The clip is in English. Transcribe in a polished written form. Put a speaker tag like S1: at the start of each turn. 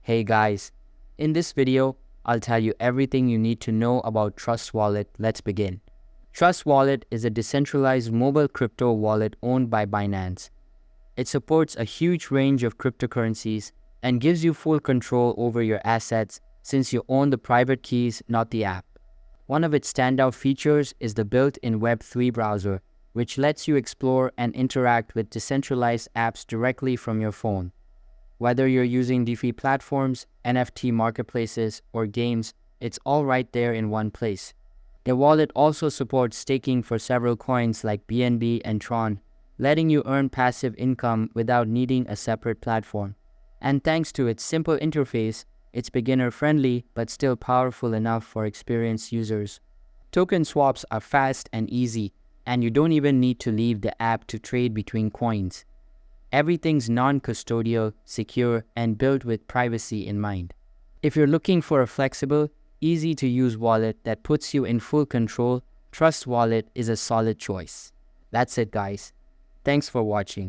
S1: Hey guys, in this video, I'll tell you everything you need to know about Trust Wallet. Let's begin. Trust Wallet is a decentralized mobile crypto wallet owned by Binance. It supports a huge range of cryptocurrencies and gives you full control over your assets since you own the private keys, not the app. One of its standout features is the built-in Web3 browser, which lets you explore and interact with decentralized apps directly from your phone. Whether you're using DeFi platforms, NFT marketplaces, or games, it's all right there in one place. The wallet also supports staking for several coins like BNB and Tron, letting you earn passive income without needing a separate platform. And thanks to its simple interface, it's beginner-friendly but still powerful enough for experienced users. Token swaps are fast and easy, and you don't even need to leave the app to trade between coins. Everything's non-custodial, secure, and built with privacy in mind. If you're looking for a flexible, easy-to-use wallet that puts you in full control, Trust Wallet is a solid choice. That's it, guys. Thanks for watching.